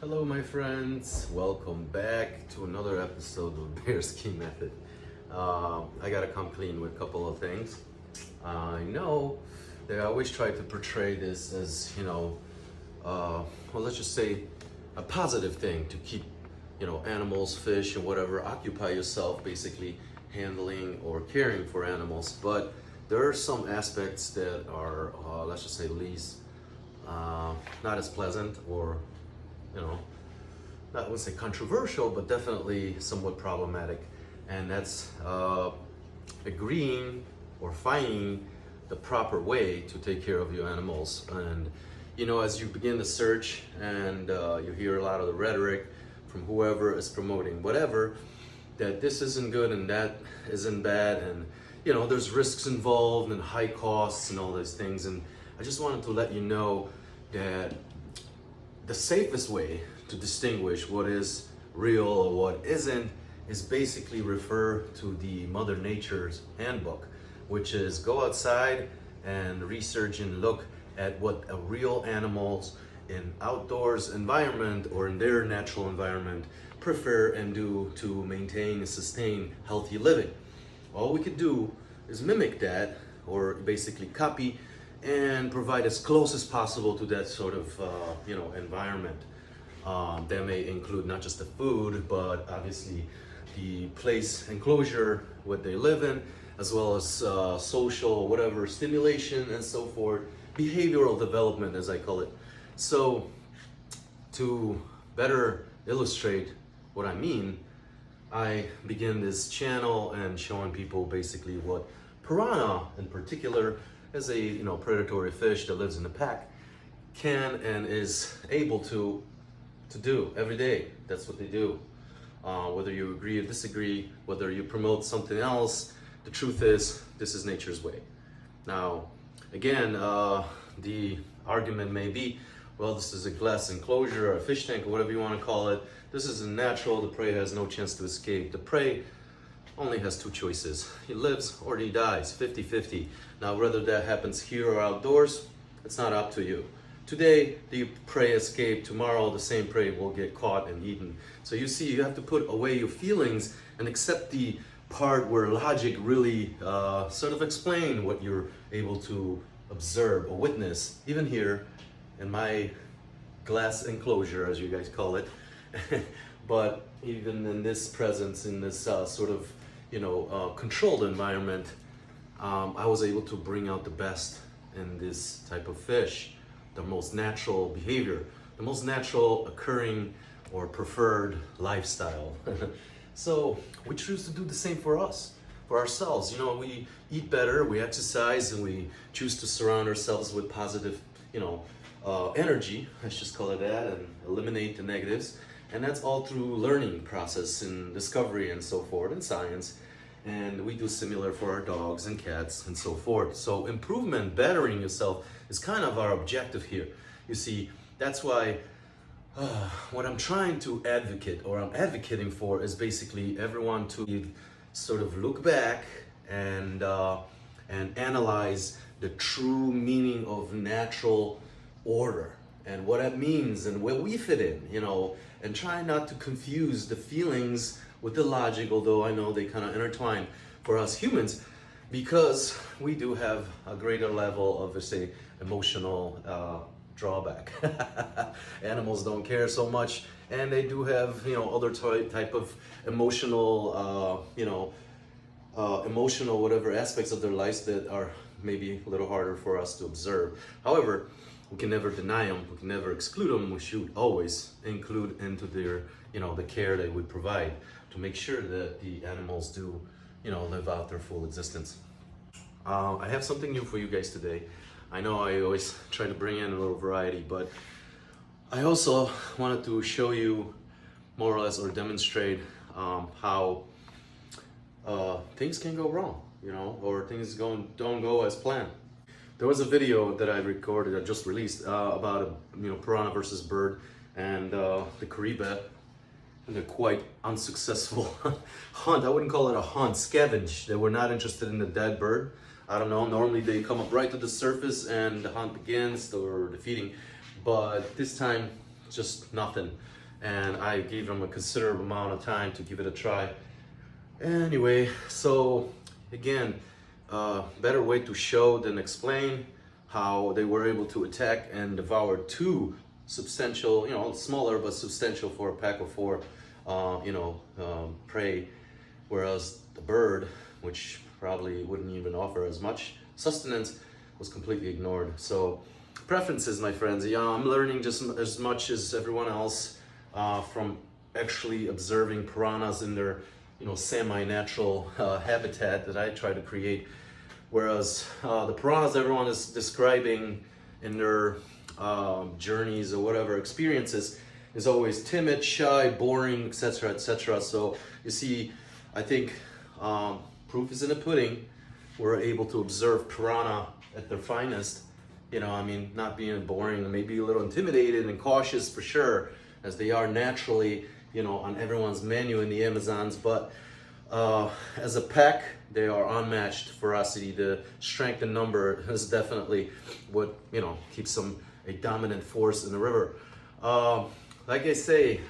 Hello my friends, welcome back to another episode of Bearski Method. I gotta come clean with a couple of things. I know that I always try to portray this as, well, let's just say a positive thing to keep, animals, fish and whatever, occupy yourself basically handling or caring for animals. But there are some aspects that are, let's just say least, not as pleasant or I wouldn't say controversial, but definitely somewhat problematic. And that's agreeing or finding the proper way to take care of your animals. And as you begin to search and you hear a lot of the rhetoric from whoever is promoting whatever, that this isn't good and that isn't bad, and there's risks involved and high costs and all these things. And I just wanted to let you know that the safest way to distinguish what is real or what isn't is basically refer to the Mother Nature's handbook, which is go outside and research and look at what a real animals in outdoors environment or in their natural environment prefer and do to maintain and sustain healthy living. All we could do is mimic that, or basically copy and provide as close as possible to that sort of environment. That may include not just the food, but obviously the place enclosure, what they live in, as well as social, whatever, stimulation and so forth, behavioral development as I call it. So to better illustrate what I mean, I begin this channel and showing people basically what piranha in particular, as a predatory fish that lives in the pack, can and is able to do every day. That's what they do. Whether you agree or disagree, whether you promote something else, the truth is this is nature's way. Now, again, the argument may be, well, this is a glass enclosure or a fish tank or whatever you want to call it. This is natural. The prey has no chance to escape. The prey only has two choices. He lives or he dies, 50-50. Now, whether that happens here or outdoors, it's not up to you. Today, the prey escaped. Tomorrow, the same prey will get caught and eaten. So you see, you have to put away your feelings and accept the part where logic really sort of explain what you're able to observe or witness, even here in my glass enclosure, as you guys call it. But even in this presence, in this sort of controlled environment, I was able to bring out the best in this type of fish, the most natural behavior, the most natural occurring or preferred lifestyle. So we choose to do the same for us, for ourselves. We eat better, we exercise, and we choose to surround ourselves with positive, energy, let's just call it that, and eliminate the negatives. And that's all through learning process and discovery and so forth, and science. And we do similar for our dogs and cats and so forth. So improvement, bettering yourself is kind of our objective here. You see, that's why what I'm trying to advocate, or I'm advocating for, is basically everyone to sort of look back and analyze the true meaning of natural order and what that means and where we fit in, and try not to confuse the feelings with the logic, although I know they kind of intertwine for us humans, because we do have a greater level of, say, emotional drawback. Animals don't care so much, and they do have, other type of emotional, emotional whatever aspects of their lives that are maybe a little harder for us to observe. However, we can never deny them, we can never exclude them. We should always include into their, the care they would provide to make sure that the animals do, live out their full existence. I have something new for you guys today. I know I always try to bring in a little variety, but I also wanted to show you more or less, or demonstrate how things can go wrong, or things don't go as planned. There was a video that I recorded, I just released, about a piranha versus bird and the Caribe, and the quite unsuccessful hunt. I wouldn't call it a hunt, scavenge. They were not interested in the dead bird. I don't know, normally they come up right to the surface and the hunt begins, or the feeding. But this time just nothing. And I gave them a considerable amount of time to give it a try. Anyway, so again, better way to show than explain how they were able to attack and devour two substantial, you know, smaller but substantial for a pack of four, prey, whereas the bird, which probably wouldn't even offer as much sustenance, was completely ignored. So preferences, my friends. Yeah, I'm learning just as much as everyone else from actually observing piranhas in their, you know, semi-natural habitat that I try to create. Whereas the piranhas everyone is describing in their journeys or whatever experiences is always timid, shy, boring, etc., etc. So you see, I think proof is in the pudding. We're able to observe piranha at their finest. You know, I mean, not being boring, maybe a little intimidated and cautious for sure, as they are naturally, you know, on everyone's menu in the Amazons. But as a pack, they are unmatched ferocity. The strength and number is definitely what, you know, keeps them a dominant force in the river. Like I say,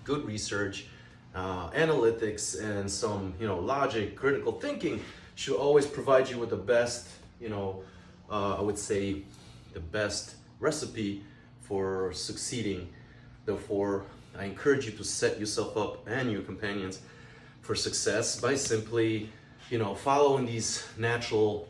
good research, analytics, and some, you know, logic, critical thinking should always provide you with the best, you know, I would say the best recipe for succeeding. Therefore, I encourage you to set yourself up and your companions for success by simply, you know, following these natural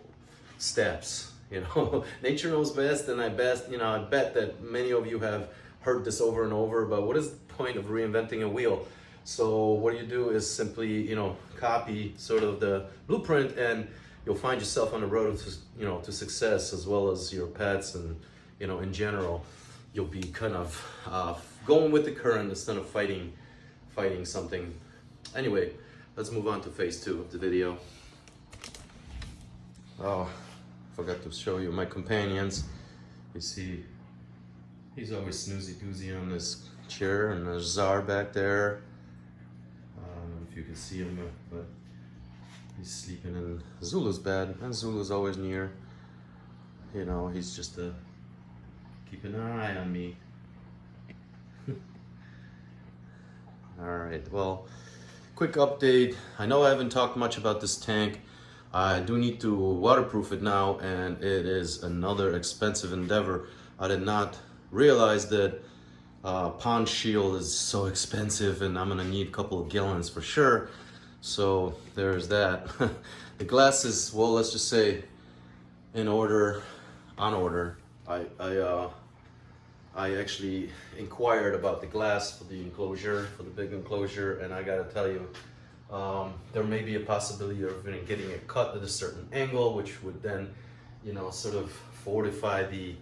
steps. You know, nature knows best, and I bet that many of you have heard this over and over, but what is the point of reinventing a wheel? So what you do is simply, you know, copy sort of the blueprint, and you'll find yourself on the road to, you know, to success, as well as your pets, and, you know, in general, you'll be kind of going with the current instead of fighting something. Anyway, let's move on to phase 2 of the video. Oh, forgot to show you my companions. You see, he's always snoozy doozy on this chair, and there's Czar back there. I don't know if you can see him, but he's sleeping in Zulu's bed, and Zulu's always near. You know, he's just keep an eye on me. All right, well, quick update. I know I haven't talked much about this tank. I do need to waterproof it now, and it is another expensive endeavor. I did not realize that pond shield is so expensive, and I'm gonna need a couple of gallons for sure. So there's that. The glass is, well, let's just say on order. I actually inquired about the glass for the enclosure, for the big enclosure, and I gotta tell you, there may be a possibility of getting it cut at a certain angle, which would then, you know, sort of fortify the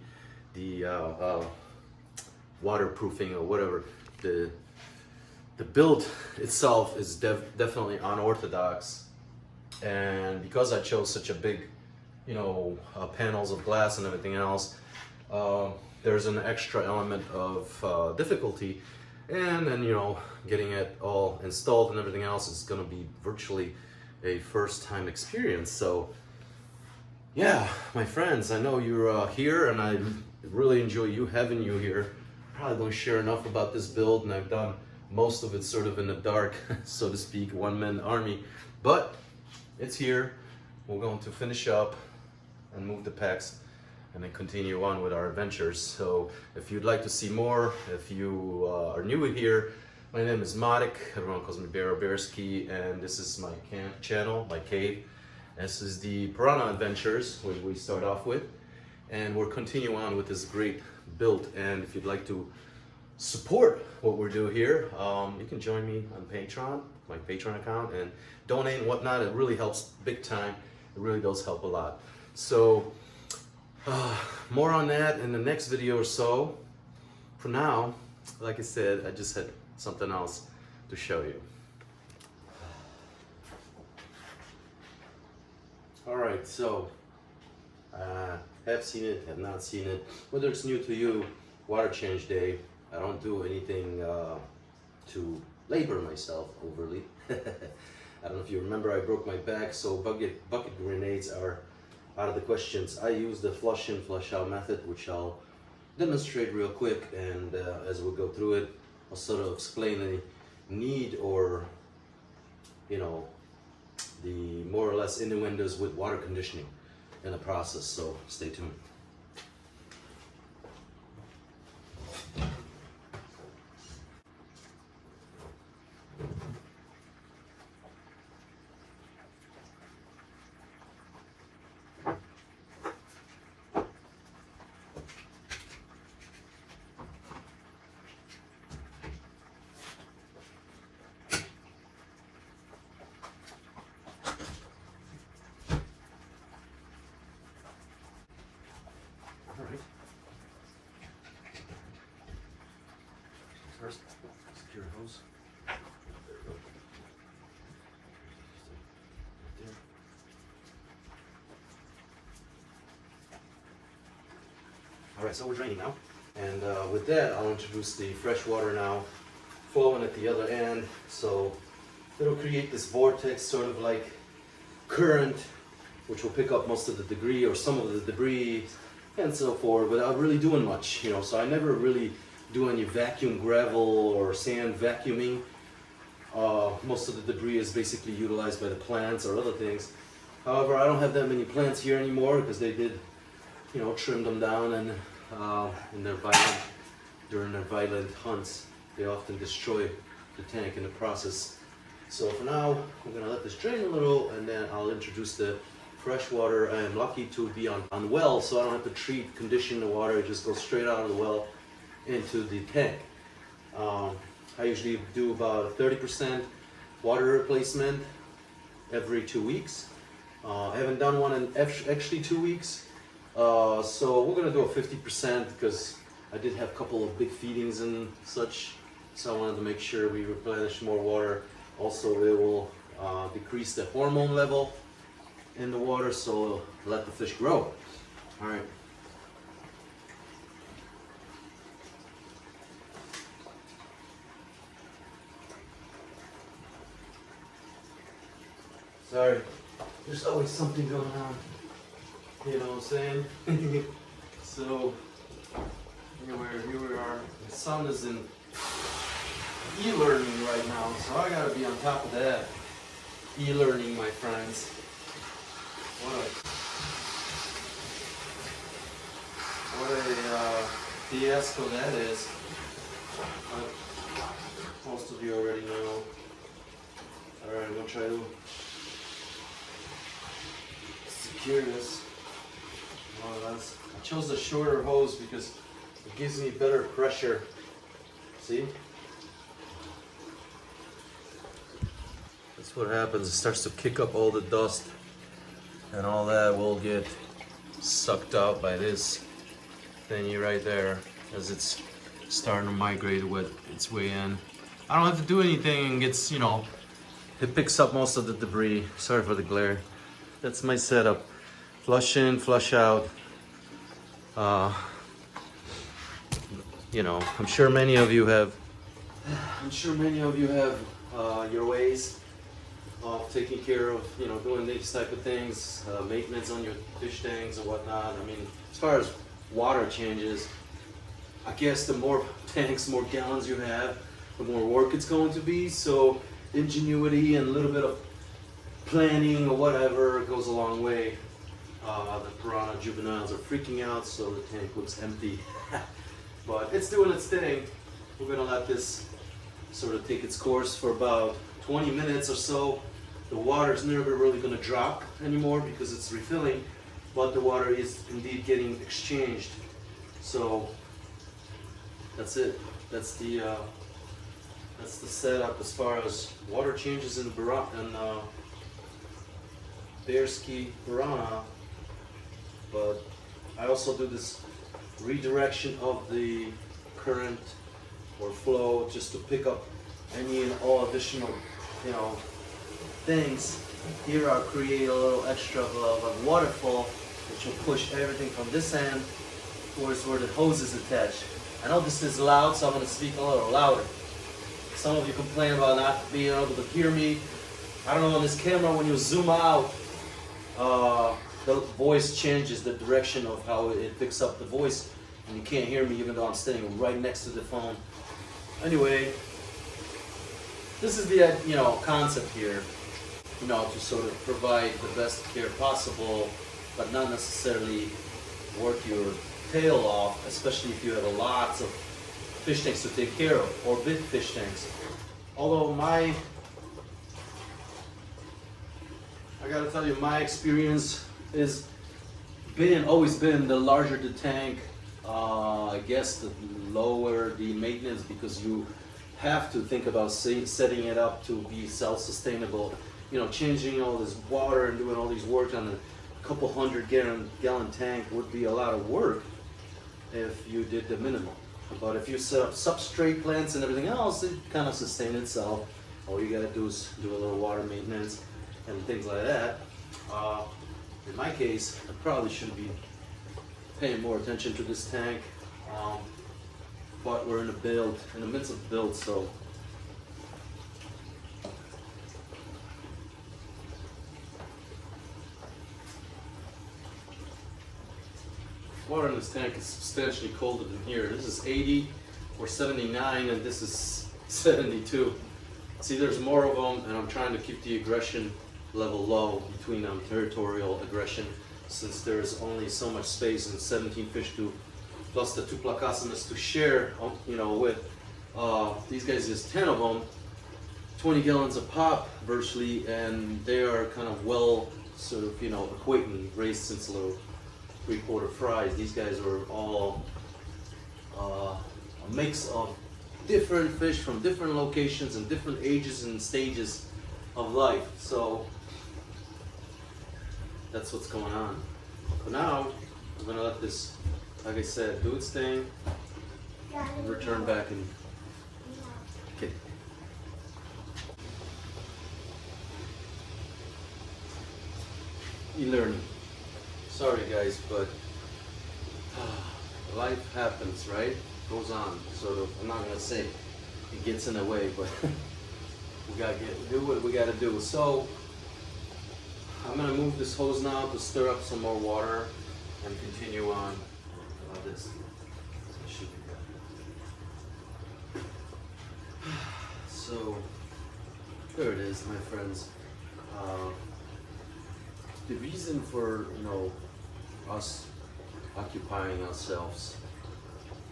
waterproofing or whatever. The build itself is definitely unorthodox, and because I chose such a big, you know, panels of glass and everything else, there's an extra element of difficulty, and then, you know, getting it all installed and everything else is going to be virtually a first-time experience. So yeah, my friends, I know you're here, and I really enjoy having you here. Probably don't share enough about this build, and I've done most of it sort of in the dark, so to speak, one-man army, but it's here. We're going to finish up and move the packs, and then continue on with our adventures. So if you'd like to see more, if you are new here, my name is Madik. Everyone calls me Bearski, and this is my channel, my cave. This is the Piranha Adventures, which we start off with, and we're continuing on with this great build. And if you'd like to support what we're doing here, you can join me on Patreon, my Patreon account, and donate and whatnot. It really helps big time. It really does help a lot. So more on that in the next video or so. For now, like I said, I just had something else to show you. All right, so have seen it, have not seen it. Whether it's new to you, water change day. I don't do anything to labor myself overly. I don't know if you remember, I broke my back, so bucket grenades are out of the questions. I use the flush in, flush out method, which I'll demonstrate real quick, and as we go through it, I'll sort of explain the need, or you know, the more or less innuendos with water conditioning in the process. So stay tuned. Alright. First, secure hose. There we go. There. Alright, so we're draining now. And with that, I'll introduce the fresh water now, flowing at the other end. So it'll create this vortex, sort of like current, which will pick up most of the debris or some of the debris and so forth, without really doing much, you know. So I never really do any vacuum gravel or sand vacuuming. Most of the debris is basically utilized by the plants or other things. However, I don't have that many plants here anymore because they did, you know, trim them down, and during their violent hunts, they often destroy the tank in the process. So for now, I'm gonna let this drain a little, and then I'll introduce the fresh water. I am lucky to be on well, so I don't have to condition the water. It just goes straight out of the well into the tank. I usually do about a 30% water replacement every 2 weeks. I haven't done one in actually 2 weeks, so we're gonna do a 50% because I did have a couple of big feedings and such, so I wanted to make sure we replenish more water. Also, it will decrease the hormone level in the water, so let the fish grow. All right. Sorry, there's always something going on. You know what I'm saying? So here we are. The son is in e-learning right now, so I gotta be on top of that. E-learning, my friends. What a fiasco that is. Most of you already know. Alright, I'm gonna try to secure this more or less. I chose the shorter hose because it gives me better pressure. See? That's what happens. It starts to kick up all the dust, and all that will get sucked out by this thingy right there as it's starting to migrate with its way in. I don't have to do anything, and gets, you know, it picks up most of the debris. Sorry for the glare. That's my setup. Flush in, flush out. You know, I'm sure many of you have your ways of taking care of, you know, doing these type of things, maintenance on your fish tanks and whatnot. I mean, as far as water changes, I guess the more tanks, more gallons you have, the more work it's going to be. So ingenuity and a little bit of planning or whatever goes a long way. The piranha juveniles are freaking out, so the tank looks empty. But it's doing its thing. We're gonna let this sort of take its course for about 20 minutes or so. The water's never really gonna drop anymore because it's refilling, but the water is indeed getting exchanged. So that's it. That's the setup as far as water changes in Bearski piranha. But I also do this redirection of the current or flow just to pick up any and all additional, you know, things. Here I'll create a little extra of a waterfall, which will push everything from this end towards where the hose is attached. I know this is loud, so I'm going to speak a little louder. Some of you complain about not being able to hear me. I don't know, on this camera, when you zoom out, the voice changes the direction of how it picks up the voice. and you can't hear me even though I'm standing right next to the phone. Anyway, this is the concept here, to sort of provide the best care possible, but not necessarily work your tail off, especially if you have lots of fish tanks to take care of, or big fish tanks. Although I gotta tell you, my experience is always been the larger the tank, I guess the lower the maintenance, because you have to think about setting it up to be self-sustainable. Changing all this water and doing all these work on a couple 100-gallon tank would be a lot of work if you did the minimum. But if you set up substrate plants and everything else, it kind of sustains itself. All you gotta do is do a little water maintenance and things like that. In my case, I probably should be paying more attention to this tank, but we're in the midst of build, so water in this tank is substantially colder than here. This is 80 or 79, and this is 72. See, there's more of them, and I'm trying to keep the aggression level low between them, territorial aggression, since there's only so much space and 17 fish plus the 2 placasimus to share, with. These guys, there's 10 of them, 20 gallons a pop virtually, and they are kind of equating, raised since little 3/4 fries. These guys are all a mix of different fish from different locations and different ages and stages of life. So that's what's going on. But now I'm gonna let this, like I said, do its thing and return back and okay. E-learning. Sorry guys, but life happens, right? Goes on. Sort of. I'm not gonna say it gets in the way, but we gotta do what we gotta do. So I'm gonna move this hose now to stir up some more water and continue on this. Should be good. So there it is, my friends. The reason for us occupying ourselves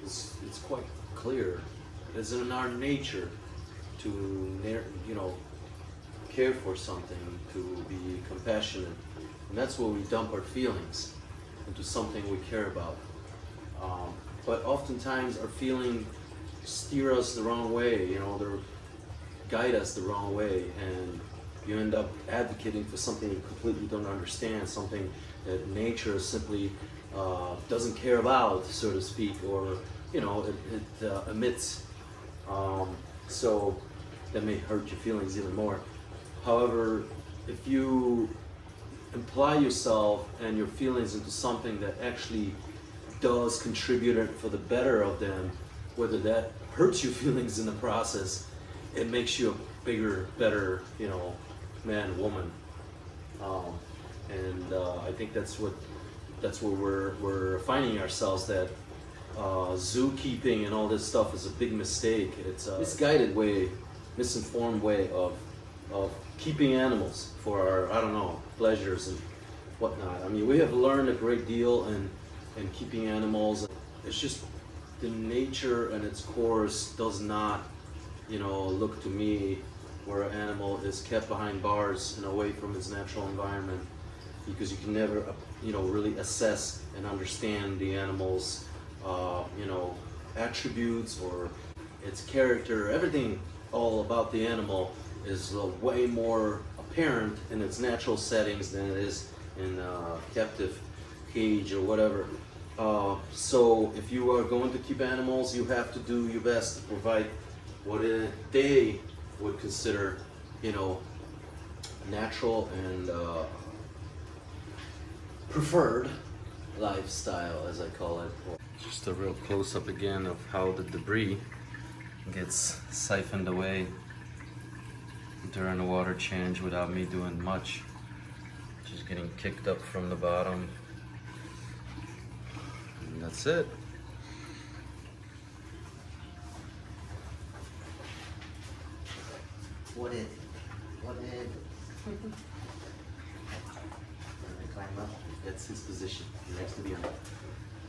is it's quite clear. It's in our nature to care for something, to be compassionate, and that's where we dump our feelings into something we care about. But oftentimes our feelings steer us the wrong way. They guide us the wrong way, and you end up advocating for something you completely don't understand, something that nature simply doesn't care about, so to speak, or it emits. So that may hurt your feelings even more. However, if you imply yourself and your feelings into something that actually does contribute for the better of them, whether that hurts your feelings in the process, it makes you a bigger, better, man, woman. I think that's where we're finding ourselves, that zookeeping and all this stuff is a big mistake. It's a misguided way, misinformed way of keeping animals for our, pleasures and whatnot. I mean, we have learned a great deal in keeping animals. It's just the nature and its course does not, look to me where an animal is kept behind bars and away from its natural environment, because you can never, really assess and understand the animal's, attributes or its character. Everything all about the animal is way more apparent in its natural settings than it is in a captive cage or whatever. So if you are going to keep animals, you have to do your best to provide what they would consider, natural and preferred lifestyle, as I call it. Just a real close-up again of how the debris gets siphoned away during the water change without me doing much. Just getting kicked up from the bottom. And that's it. flooded. Flooded. Climb up. That's his position. He likes to be on.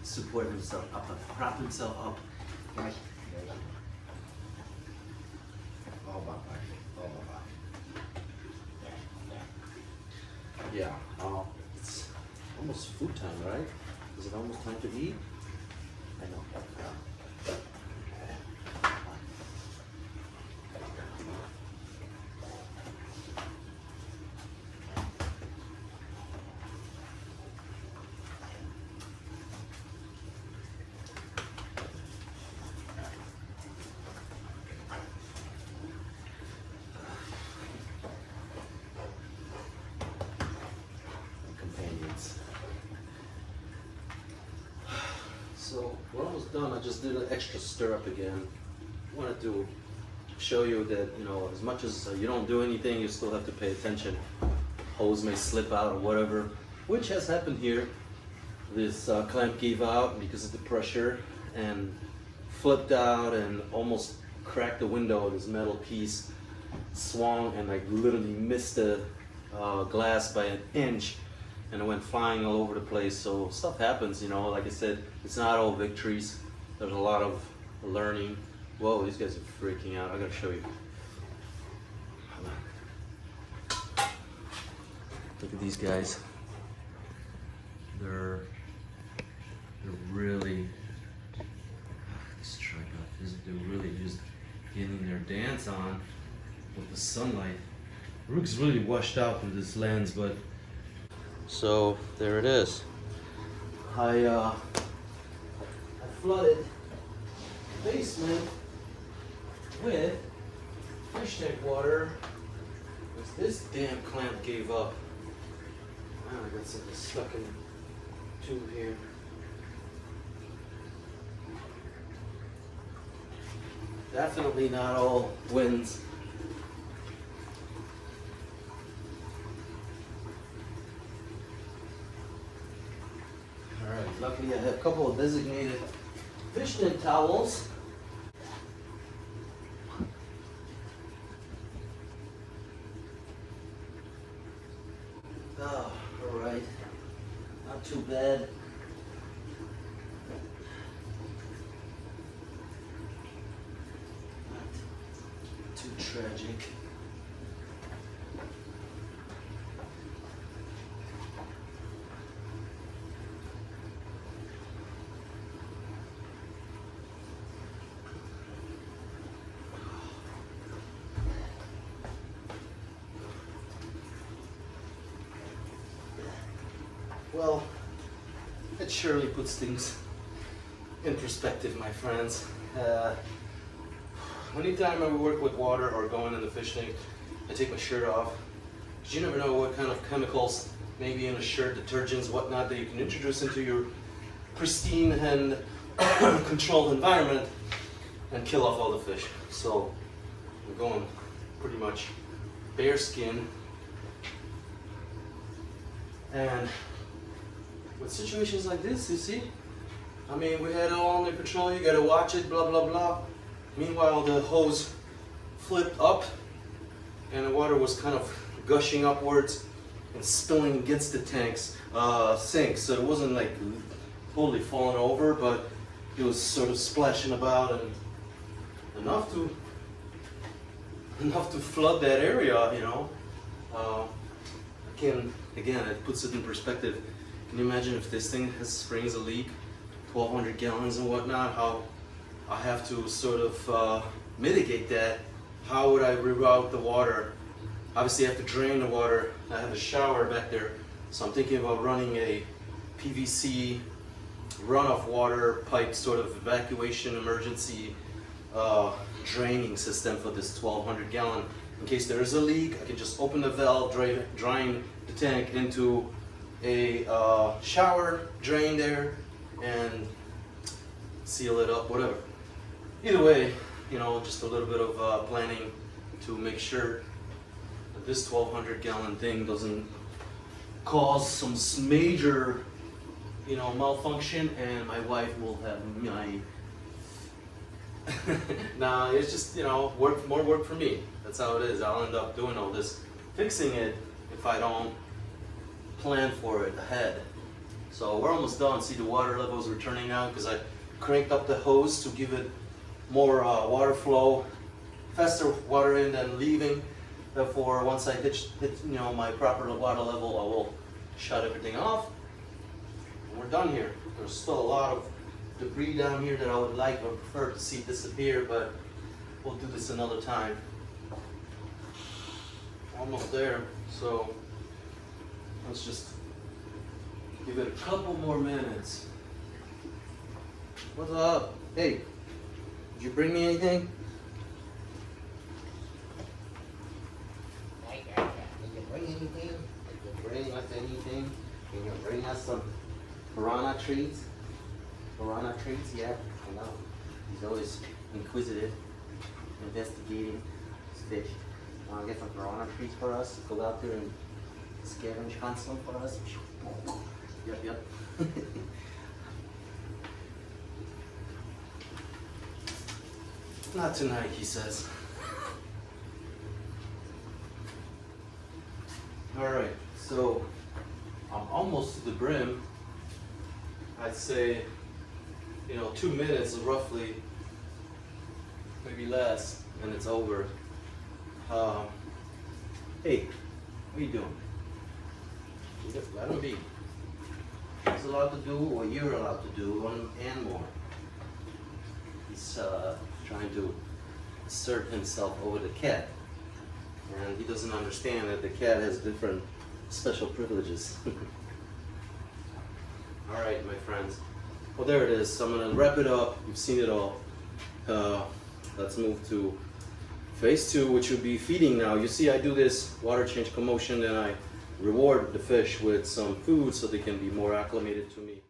Support himself up, prop himself up. Right. Yeah. It's almost food time, right? Is it almost time to eat? I know. So we're almost done. I just did an extra stirrup again. I wanted to show you that, you know, as much as you don't do anything, you still have to pay attention. Hose may slip out or whatever, which has happened here. This clamp gave out because of the pressure and flipped out and almost cracked the window of this metal piece. Swung and like literally missed the glass by an inch. And it went flying all over the place. So stuff happens, you know. Like I said, it's not all victories. There's a lot of learning. Whoa, these guys are freaking out. I gotta show you. Look at these guys. They're really. Let's try that. They're really just getting their dance on with the sunlight. Rook's really washed out with this lens, but. So there it is. I flooded the basement with fish tank water because this damn clamp gave up. Wow, I got something stuck in the tube here. Definitely not all wins. Alright, luckily I have a couple of designated fishnet towels. Oh, alright. Not too bad. Not too tragic. Well, it surely puts things in perspective, my friends. Anytime I work with water or going in the fish tank, I take my shirt off. Because you never know what kind of chemicals may be in a shirt, detergents, whatnot, that you can introduce into your pristine and controlled environment and kill off all the fish. So I'm going pretty much bare skin. And with situations like this, you see, I mean, we had it all under control, you gotta watch it, blah, blah, blah. Meanwhile, the hose flipped up and the water was kind of gushing upwards and spilling against the tank's sink. So it wasn't like totally falling over, but it was sort of splashing about and enough to flood that area, you know. Again, it puts it in perspective. Can you imagine if this thing springs a leak, 1,200 gallons and whatnot, how I have to sort of mitigate that? How would I reroute the water? Obviously I have to drain the water. I have a shower back there, so I'm thinking about running a PVC runoff water pipe sort of evacuation emergency draining system for this 1,200 gallon. In case there is a leak, I can just open the valve, drain the tank into a shower, drain there, and seal it up, whatever. Either way, you know, just a little bit of planning to make sure that this 1,200 gallon thing doesn't cause some major, you know, malfunction, and my wife will have my Nah, it's just, you know, more work for me. That's how it is. I'll end up doing all this, fixing it, if I don't plan for it ahead. So we're almost done. See, the water level's returning now because I cranked up the hose to give it more water flow, faster water in than leaving. Therefore, once I hit you know, my proper water level, I will shut everything off. And we're done here. There's still a lot of debris down here that I would like or prefer to see disappear, but we'll do this another time. Almost there, so let's just give it a couple more minutes. What's up? Hey, did you bring me anything? Did you bring anything? Did you bring us anything? Can you bring us some piranha treats? Piranha treats, yeah, I know. He's always inquisitive, investigating fish. Want to get some piranha treats for us? Go out there and scavenge hunt some for us? Yep. Not tonight, he says. Alright, so I'm almost to the brim. I'd say, you know, 2 minutes roughly, maybe less, and it's over. Hey, what are you doing? Let him be. He's allowed to do what you're allowed to do and more. He's trying to assert himself over the cat. And he doesn't understand that the cat has different special privileges. Alright, my friends. Well, there it is. So I'm going to wrap it up. You've seen it all. Let's move to phase 2, which will be feeding now. You see, I do this water change commotion, and I reward the fish with some food so they can be more acclimated to me.